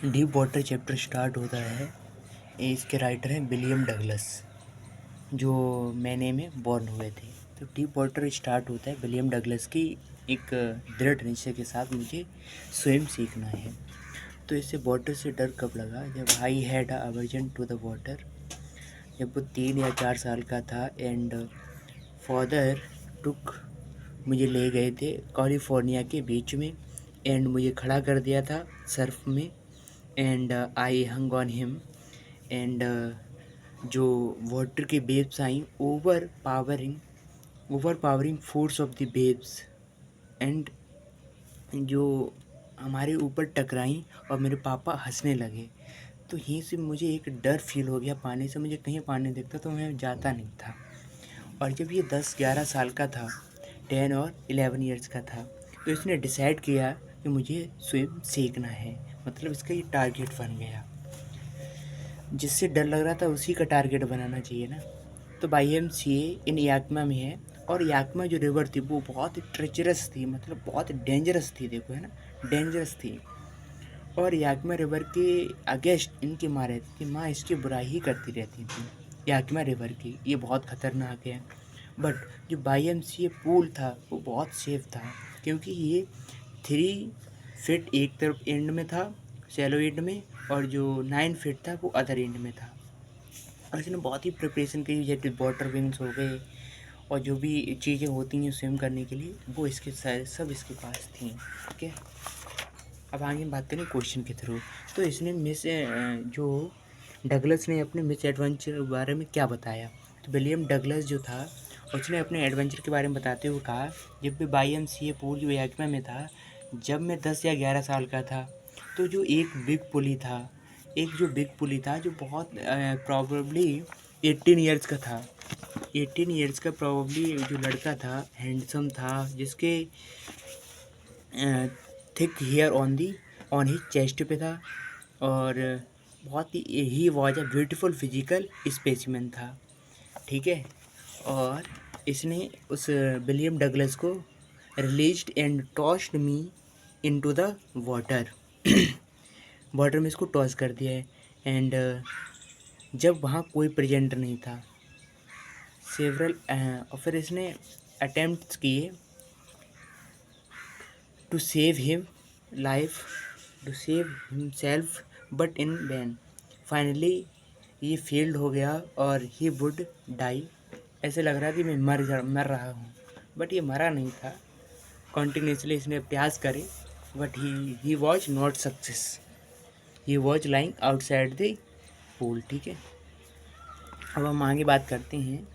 Deep water chapter start होता है। इसके राइटर हैं विलियम डगलस, जो मैने में बॉर्न हुए थे। तो डीप वाटर स्टार्ट होता है विलियम डगलस की एक दृढ़ निश्चय के साथ, मुझे स्वयं सीखना है। तो इससे वाटर से डर कब लगा? जब I had aversion to the water, जब वो 3 या 4 साल का था। एंड फादर टुक, मुझे ले गए थे कैलिफोर्निया के बीच में, एंड मुझे खड़ा कर दिया था सर्फ में। And I hung on him. And जो वाटर के waves I, over powering force of the waves, and जो हमारे ऊपर टकराई और मेरे पापा हंसने लगे। तो यहीं से मुझे एक डर फील हो गया पानी से। मुझे कहीं पानी दिखता तो मैं जाता नहीं था। और जब ये 10-11 साल का था, 10 और 11 ईयर्स का था, तो इसने डिसाइड किया कि मुझे स्विम सीखना है। मतलब इसका ये टारगेट बन गया। जिससे डर लग रहा था उसी का टारगेट बनाना चाहिए ना। तो YMCA इन याकमा में है। और याकमा जो रिवर थी वो बहुत ही ट्रेचरस थी, मतलब बहुत डेंजरस थी। देखो, है ना, डेंजरस थी। और याकमा रिवर के अगेंस्ट इनकी माँ रहती थी। माँ इसकी बुराई ही करती रहती थी याकमा रिवर की, ये बहुत ख़तरनाक है। बट जो YMCA पूल था वो बहुत सेफ था, क्योंकि ये 3 फीट एक तरफ एंड में था, शैलो एंड में, और जो 9 फीट था वो अदर एंड में था। और इसने बहुत ही प्रिपरेशन की, जैसे वाटर विंग्स हो गए और जो भी चीज़ें होती हैं स्विम करने के लिए, वो इसके सब इसके पास थी। ठीक है, अब आगे बात करें क्वेश्चन के थ्रू। तो इसने जो डगलस ने अपने मिस एडवेंचर के बारे में क्या बताया? तो विलियम डगलस जो था, उसने अपने एडवेंचर के बारे में बताते हुए कहा, जब भी YMCA पूल जो याकमा में था, जब मैं 10 या 11 साल का था, तो जो एक बिग पुली था जो बहुत प्रॉबली 18 ईयर्स का था। 18 ईयर्स का प्रॉबली जो लड़का था, हैंडसम था, जिसके thick hair on he chest पे था, और बहुत ही was a beautiful physical specimen था। ठीक है, और इसने उस विलियम डगलस को released and tossed me into the water. Water में इसको टॉस कर दिया है। एंड जब वहाँ कोई प्रेजेंट नहीं था, सेवरल और फिर इसने अटेम्प्ट्स किए to save him life, to save himself, but in vain. Finally ये फेल्ड हो गया और ही वुड डाई। ऐसे लग रहा था कि मैं मर रहा हूँ, बट ये मरा नहीं था। कॉन्टिन्यूसली इसने प्रयास करे, but he was not success. He was lying outside the pool. ठीक है, अब हम आगे बात करते हैं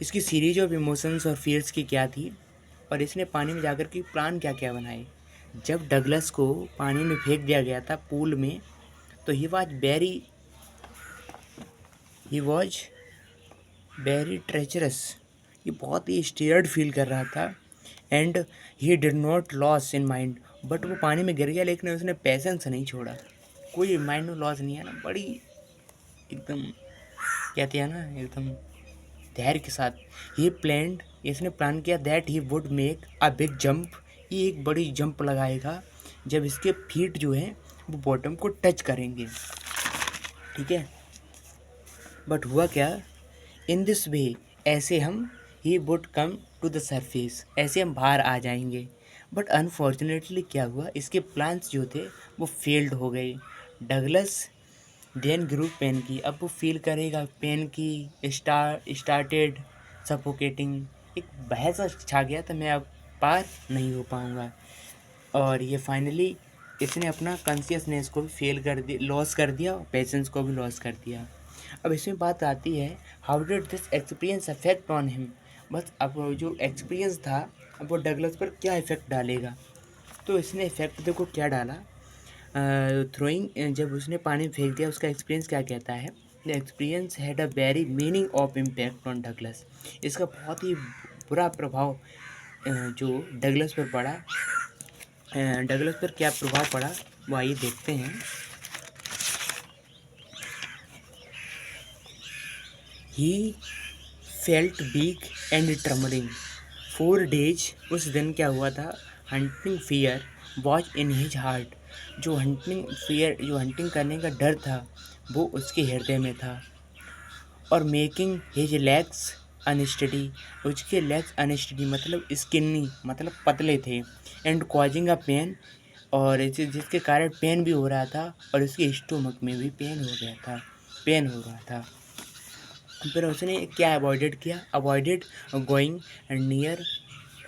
इसकी सीरीज ऑफ इमोशंस और फियर्स की क्या थी, और इसने पानी में जाकर के प्लान क्या क्या बनाए। जब डगलस को पानी में फेंक दिया गया था पूल में, तो ही वॉज वेरी ट्रेचरस। ये बहुत ही स्टेयर्ड फील कर रहा था। And he did not loss in mind, but वो पानी में गिर गया, लेकिन उसने पैसेंस नहीं छोड़ा। कोई माइंड में लॉस नहीं है ना, बड़ी एकदम कहते हैं ना, एकदम धैर्य के साथ ही प्लान्ड, इसने प्लान किया that he would make a big jump. ये एक बड़ी जंप लगाएगा जब इसके फीट जो हैं वो बॉटम को टच करेंगे। ठीक है, बट हुआ क्या? इन दिस वे, ऐसे हम he would come to the surface, ऐसे हम बाहर आ जाएंगे। बट अनफॉर्चुनेटली क्या हुआ, इसके प्लान्स जो थे वो फेल्ड हो गए। डगलस देन ग्रुप पेन की, अब वो फील करेगा पेन की। स्टार्टेड सफोकेटिंग, एक बहस छा गया था, मैं अब पार नहीं हो पाऊँगा। और ये फाइनली इसने अपना कॉन्शियसनेस को भी लॉस कर दिया, और पेशेंस को भी लॉस कर दिया। अब इसमें बात आती है, how did this experience affect on him. बस अब जो एक्सपीरियंस था, अब वो डगलस पर क्या इफ़ेक्ट डालेगा। तो इसने इफ़ेक्ट देखो क्या डाला। थ्रोइंग, जब उसने पानी में फेंक दिया, उसका एक्सपीरियंस क्या कहता है, the experience had a very meaning of impact on Douglas. इसका बहुत ही बुरा प्रभाव जो डगलस पर पड़ा। डगलस पर क्या प्रभाव पड़ा वो आइए देखते हैं। He felt weak and trembling 4 days। उस दिन क्या हुआ था, haunting fear was in his heart. जो हंटिंग करने का डर था वो उसके हृदय में था। और मेकिंग हिज लेग्स अनस्टडी, उसके लेग्स अनस्टडी मतलब स्किनी मतलब पतले थे। एंड कॉजिंग अ पेन, और जिसके कारण पेन भी हो रहा था, और उसके स्टोमक में भी पेन हो रहा था। फिर उसने क्या अवॉइडेड किया, avoided going near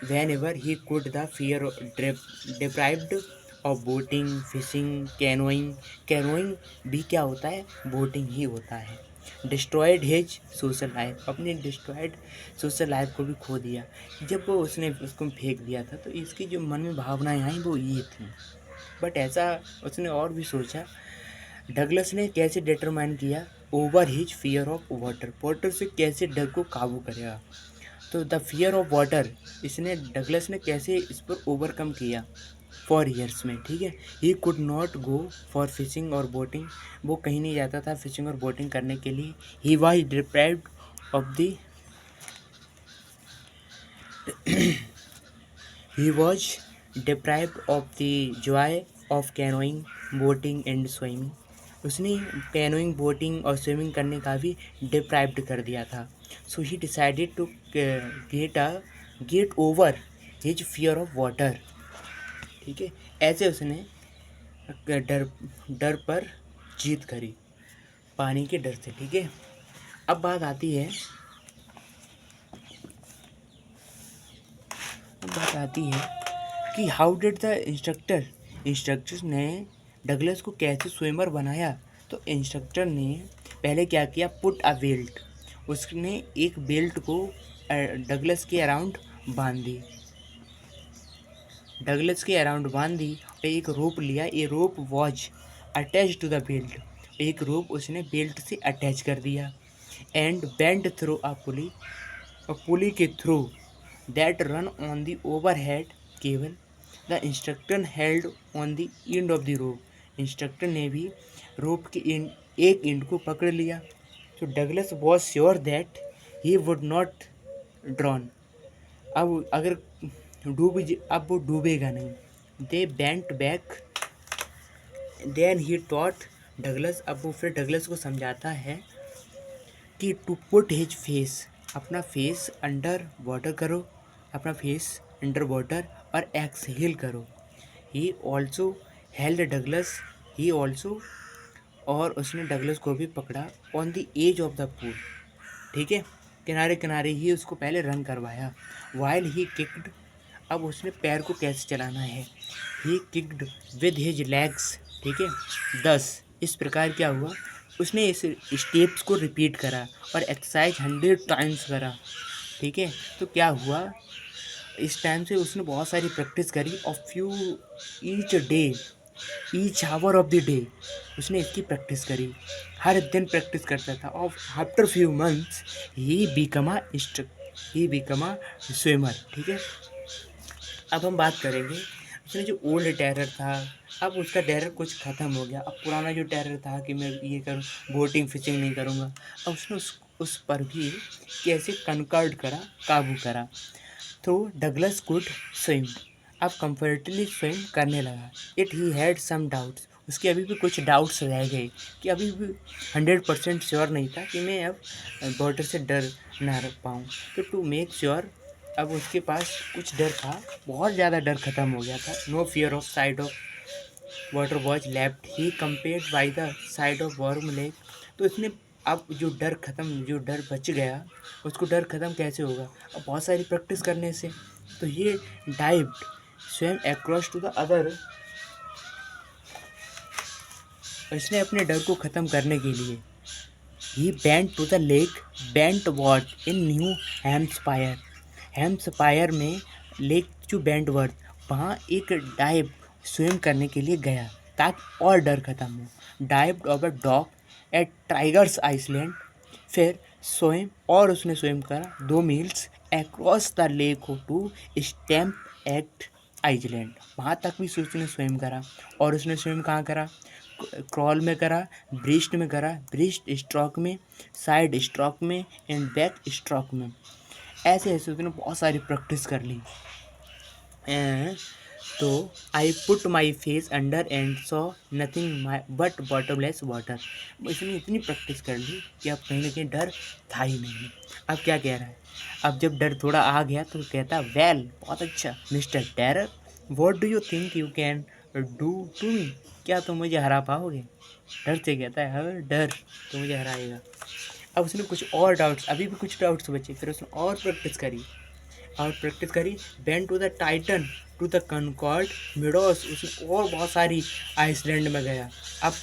van ever he could the fear deprived of boating fishing canoeing. Canoeing भी क्या होता है, बोटिंग ही होता है। डिस्ट्रॉयड हिज सोशल लाइफ, अपनी डिस्ट्रॉयड सोशल लाइफ को भी खो दिया। जब वो उसने उसको फेंक दिया था तो इसकी जो मन में भावनाएं आई वो ये थी। बट ऐसा उसने और भी सोचा। डगलस ने कैसे डिटरमाइन किया over his fear of water, water से कैसे डर को काबू करेगा। तो द फियर ऑफ वाटर, इसने डगलस ने कैसे इस पर ओवरकम किया 4 ईयर्स में, ठीक है। He could not go for fishing और बोटिंग, वो कहीं नहीं जाता था फिशिंग और बोटिंग करने के लिए। He was deprived of the he was deprived of the joy of canoeing boating and swimming. उसने कैनोइंग बोटिंग और स्विमिंग करने का भी डिप्राइव्ड कर दिया था। So he decided to get over his fear of water, ठीक है। ऐसे उसने डर डर पर जीत करी, पानी के डर से, ठीक है। अब बात आती है कि हाउ डिड द इंस्ट्रक्टर ने डगलस को कैसे स्विमर बनाया। तो इंस्ट्रक्टर ने पहले क्या किया, पुट अ बेल्ट, उसने एक बेल्ट को डगलस के अराउंड बांध दी, और एक रोप लिया। ये rope was attach to the belt, एक रोप उसने बेल्ट से अटैच कर दिया। And went through a pulley, और पुली के through that run on the overhead cable. The instructor held on the end of the rope, instructor ने भी रोप के एक एंड को पकड़ लिया। तो Douglas was sure that he would not drown, अब वो डूबेगा नहीं। They went back, then he taught Douglas, अब वो फिर डगलस को समझाता है कि टू पुट हिज फेस, अपना फेस अंडर वाटर करो, अपना फेस अंडर वाटर और एक्सहेल करो। He also held Douglas, he also, और उसने डगलस को भी पकड़ा on the edge of the pool, ठीक है, किनारे किनारे ही उसको पहले रन करवाया। वाइल ही किक्ड, अब उसने पैर को कैसे चलाना है, ही किक्ड विद हिज लेग्स, ठीक है। 10 इस प्रकार क्या हुआ, उसने इस स्टेप्स को रिपीट करा और एक्सरसाइज 100 टाइम्स करा, ठीक है। तो क्या हुआ, इस टाइम से उसने बहुत सारी प्रैक्टिस करी और few each day, each hour of the day उसने इसकी प्रैक्टिस करी, हर दिन प्रैक्टिस करता था। और after few months he become a swimmer, ठीक है। अब हम बात करेंगे उसने जो ओल्ड टेरर था, अब उसका टेरर कुछ ख़त्म हो गया। अब पुराना जो टेरर था कि मैं ये करूँ बोटिंग फिशिंग नहीं करूँगा, अब उसने उस पर भी कैसे कनकर्ड करा, काबू करा। तो डगलस कुड स्विम, अब कंफर्टेबली स्विम करने लगा। It he had some doubts, उसके अभी भी कुछ डाउट्स रह गए कि अभी भी 100% श्योर नहीं था कि मैं अब वाटर से डर ना रख पाऊँ। तो टू मेक श्योर, अब उसके पास कुछ डर था, बहुत ज़्यादा डर ख़त्म हो गया था। No fear of side of water was left, he compared by the side of warm lake. तो इसने अब जो डर बच गया, उसको डर ख़त्म कैसे होगा, अब बहुत सारी प्रैक्टिस करने से। तो ये dived swim across to the other, इसने अपने डर को ख़त्म करने के लिए he went to the lake Wentworth in New Hampshire, Hampshire में लेक जो बेंटवर्थ, वहाँ एक डाइव स्विम करने के लिए गया ताकि और डर खत्म हो। Dived over dock at Tigers Island, फिर स्विम, और उसने स्विम करा 2 miles across the lake to Stamp Act Island, वहाँ तक भी उसने स्विम करा। और उसने स्विम कहाँ करा, क्रॉल में करा, ब्रिस्ट में करा, ब्रिस्ट स्ट्रोक में, साइड स्ट्रोक में एंड बैक स्ट्रोक में। ऐसे ऐसे उसने बहुत सारी प्रैक्टिस कर ली। तो I put my face under and saw nothing but bottomless water. इसने इतनी प्रैक्टिस कर ली कि अब कहीं ना कहीं डर था ही नहीं। अब क्या कह रहा है, अब जब डर थोड़ा आ गया तो कहता वेल बहुत अच्छा mister Terror, what do you think you can do to me, क्या तुम मुझे हरा पाओगे। डर से कहता है हाँ डर तो मुझे हराएगा। अब उसने कुछ और डाउट्स, अभी भी कुछ डाउट्स बचे, फिर उसने और प्रैक्टिस करी। बेन to the Titan to the Concord Meadows, उसने और बहुत सारी आइसलैंड में गया। Up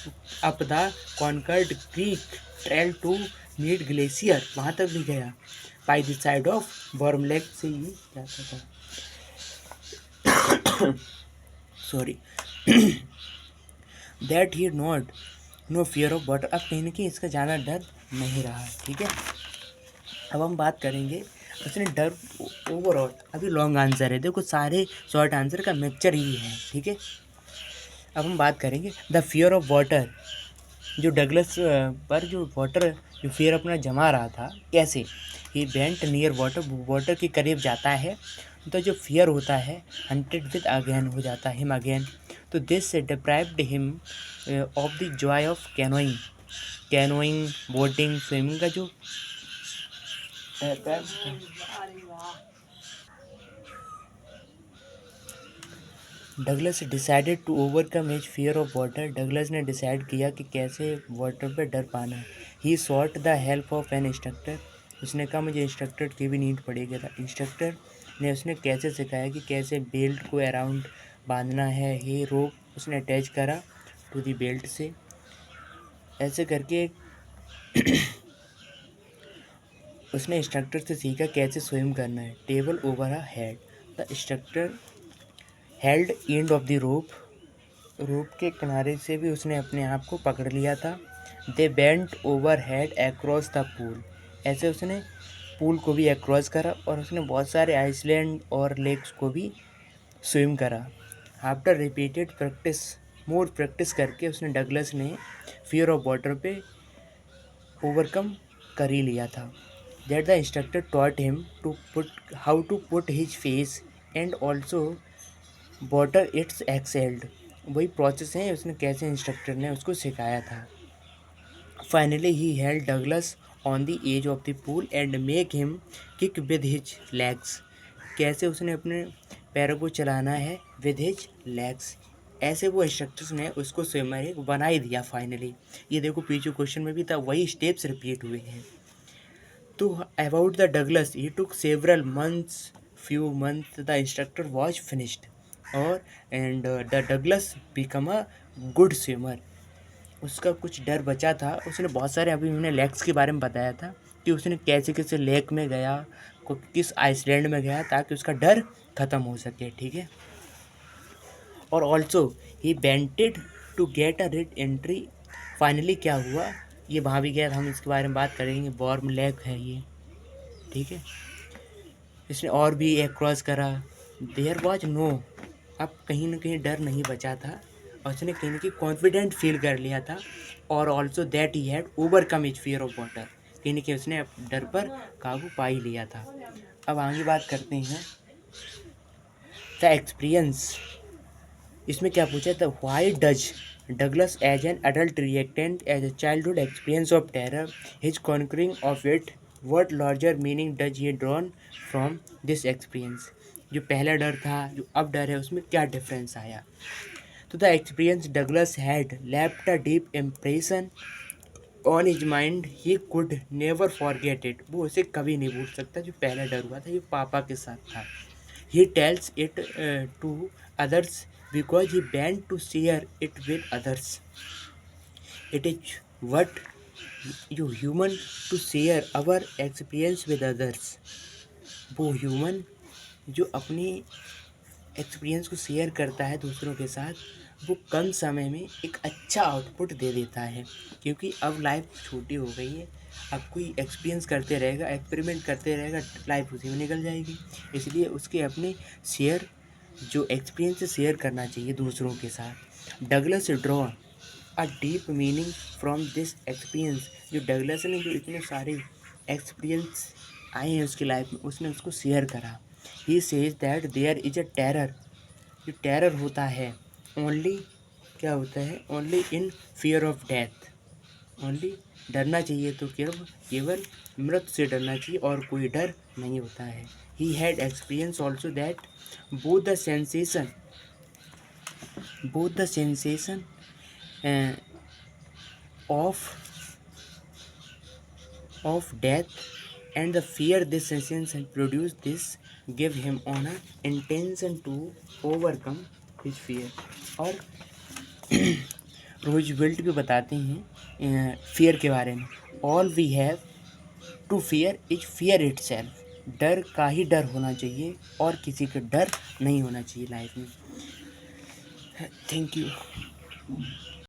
up the Concord creek trail to meet glacier, वहाँ तक भी गया। By the side of Warm Lake से ही जाता था, sorry that he not no fear of water. अब कहीं ना कहीं इसका ज़्यादा डर नहीं रहा, ठीक है। अब हम बात करेंगे उसने डर ओवरऑल, अभी लॉन्ग आंसर है, देखो सारे शॉर्ट आंसर का मिक्सचर ही है, ठीक है। अब हम बात करेंगे द फियर ऑफ वाटर, जो डगलस पर जो वाटर जो फियर अपना जमा रहा था कैसे। ही बेंट नियर वाटर, वाटर के करीब जाता है तो जो फियर होता है हंटेड विद अगेन हो जाता है हिम अगेन। तो this deprived him of the joy of canoeing, canoeing boating swimming का जो रहता है। Douglas decided to overcome his fear of water, Douglas ने डिसाइड किया कि कैसे वाटर पे डर पाना है। He sought the help of an instructor, उसने कहा मुझे इंस्ट्रक्टर की भी नीड पड़ेगी। था इंस्ट्रक्टर ने उसने कैसे सिखाया कि कैसे बेल्ट को अराउंड बांधना है। ही रोप उसने अटैच करा टू दी बेल्ट से, ऐसे करके उसने इंस्ट्रक्टर से सीखा कैसे स्विम करना है। Table over a head, the instructor held end of the rope, rope के किनारे से भी उसने अपने आप को पकड़ लिया था। They went over head across the pool, ऐसे उसने पूल को भी अक्रॉस करा और उसने बहुत सारे आइसलैंड और लेक्स को भी स्विम करा। After repeated practice, more practice करके उसने डगलस ने फियर ऑफ वाटर पे ओवरकम कर ही लिया था। That the instructor taught him to put how to put his face and also water its exhaled, वही प्रोसेस है उसने कैसे इंस्ट्रक्टर ने उसको सिखाया था। Finally he held Douglas on the edge of the pool and make him kick with his legs, कैसे उसने अपने पैरों को चलाना है विद हिज लेग्स, ऐसे वो इंस्ट्रक्टर्स ने उसको स्विमर एक बना ही दिया फाइनली। ये देखो पीछे क्वेश्चन में भी था, वही स्टेप्स रिपीट हुए हैं। तो about the Douglas, he took several months, few months the instructor was finished और and the Douglas become a good swimmer. उसका कुछ डर बचा था, उसने बहुत सारे, अभी मैंने लेक्स के बारे में बताया था कि उसने कैसे कैसे लेक में गया, किस आइसलैंड में गया ताकि उसका डर ख़त्म हो सके, ठीक है। और also he wanted to get a red entry, finally क्या हुआ, ये वहाँ भी गया था, हम इसके बारे में बात करेंगे, वॉर्म लेक है ये, ठीक है। इसने और भी एक क्रॉस करा। देयर वॉज नो, अब कहीं ना कहीं डर नहीं बचा था और उसने कहीं ना कहीं कॉन्फिडेंट फील कर लिया था। और also that he had overcome his fear of water, कहीं ना कहीं उसने डर पर काबू पा ही लिया था। अब आगे बात करते हैं द एक्सपीरियंस, इसमें क्या पूछा था, why does Douglas as an adult reactant as a childhood experience of terror his conquering of it, what larger meaning does ये ड्रॉन फ्रॉम दिस एक्सपीरियंस, जो पहला डर था जो अब डर है उसमें क्या डिफरेंस आया। तो the experience Douglas had left a deep impression on his mind, he could never forget it, वो उसे कभी नहीं भूल सकता जो पहला डर हुआ था, ये पापा के साथ था। He tells it to others because he bent to share it with others. It is what you human to share our experience with others. वो ह्यूमन जो अपनी एक्सपीरियंस को शेयर करता है दूसरों के साथ, वो कम समय में एक अच्छा आउटपुट दे देता है, क्योंकि अब लाइफ छोटी हो गई है। अब कोई एक्सपीरियंस करते रहेगा, एक्सपेरिमेंट करते रहेगा, लाइफ उसी में निकल जाएगी। इसलिए उसके अपने शेयर, जो एक्सपीरियंस शेयर करना चाहिए दूसरों के साथ। Douglas draw a deep meaning from this experience, जो डगलस ने जो इतने सारे एक्सपीरियंस आए हैं उसकी लाइफ में, उसने उसको शेयर करा। He says that there is a terror, जो टेरर होता है ओनली क्या होता है, only in fear of death, only डरना चाहिए तो केवल केवल मृत्यु से डरना चाहिए और कोई डर नहीं होता है। He had experience also that both the sensation both the sensation uh, of death and the fear this sensation produced this give him on a intention to overcome his fear। और रोजवेल्ट भी बताते हैं fear के बारे में, all we have to fear is fear itself, डर का ही डर होना चाहिए और किसी का डर नहीं होना चाहिए लाइफ में। Thank you.